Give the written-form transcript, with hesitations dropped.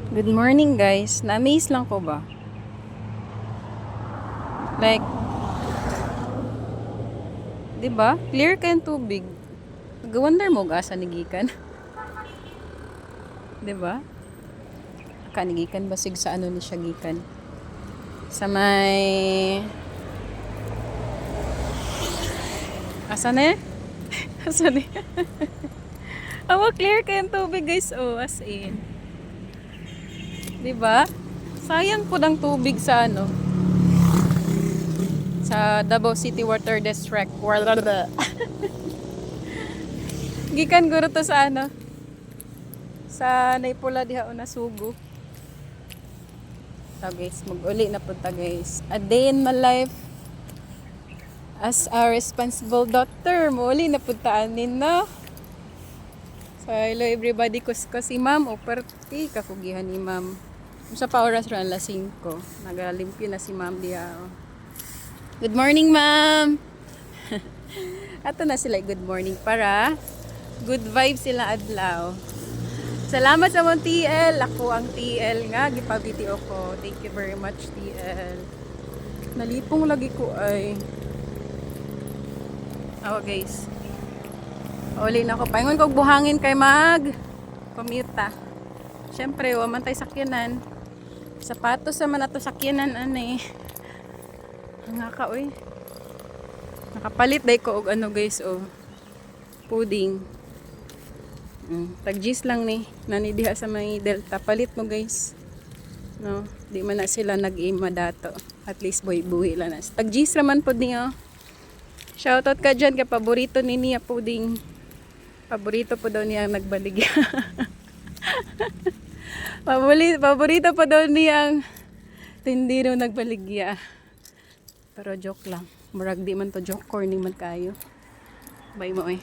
Good morning guys. Na-amaze lang ko ba? Like, 'di ba? Clear kayong tubig. Nag-wonder mo asa nigikan, 'di ba? Kanigikan basig sa ano ni siya gikan. Sa may asa na? Asa na? Awa clear kayong tubig guys. Oh, as in. 'Di ba? Sayang po ng tubig sa ano, sa Davao City Water District. Gikan guro to sa ano, sa Naipula diha o nasugo. So guys, mag-uli na punta guys. A day in my life as a responsible daughter. Muli na puntaan no. So hello everybody, ko si ma'am o perti kakugihan ni ma'am. Sa pa oras ran la 5. Nagalimpyo na si ma'am diha. Oh. Good morning ma'am. Ato na sila good morning para good vibes sila adlaw. Salamat sa mong TL. Ako ang TL nga. Gipabiti ako. Thank you very much TL. Nalipong lagi ko ay. Oh guys. Uli na ako. Paingon kog buhangin kay mag. Commute. Siyempre, waman tayo sakyanan. Sapatos naman ato sakyanan. Ano eh. Nga ka oy. Nakapalit day ko og ano guys. Oh. Pudding. Tag-gis lang ni nani diha sa may Delta. Palit mo guys, no, di man na sila nag-ima dato, at least buhi lang na tag-gis raman po niyo. Shoutout ka dyan kay paborito ni niya puding, paborito po daw niya nagbaligya. paborito po daw niyang tindiro nagbaligya, pero joke lang, murag di man to joke, corny man kayo bay mo eh.